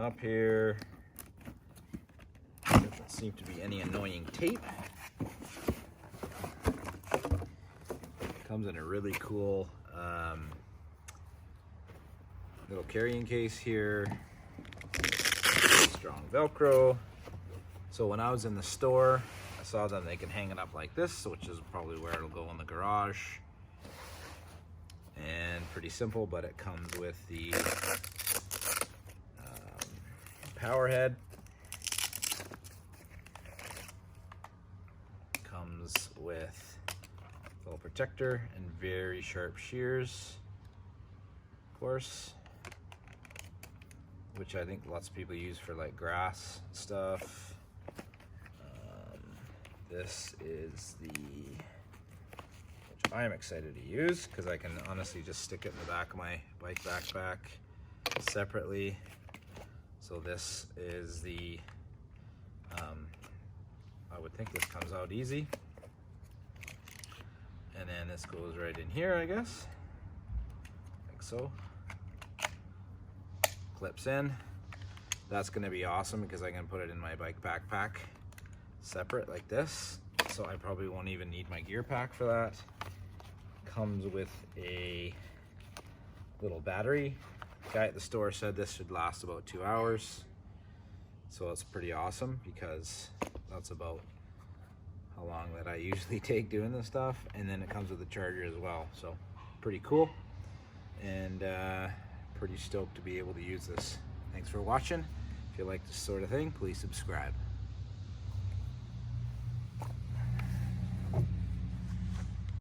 up here. Doesn't seem to be any annoying tape. Comes in a really cool little carrying case here. Strong Velcro. So when I was in the store, I saw them, they can hang it up like this, which is probably where it'll go in the garage. And pretty simple, but it comes with the power head. Comes with a little protector and very sharp shears, of course, which I think lots of people use for like grass stuff. This is the, which I am excited to use because I can honestly just stick it in the back of my bike backpack separately. So this is the, I would think this comes out easy. And then this goes right in here, I guess, like so. Clips in. That's going to be awesome because I can put it in my bike backpack separate like this, so I probably won't even need my gear pack for that. Comes with a little battery. The guy at the store said this should last about 2 hours, so it's pretty awesome because that's about how long that I usually take doing this stuff. And then it comes with a charger as well, so pretty cool, and pretty stoked to be able to use this. Thanks for watching. If you like this sort of thing, please subscribe.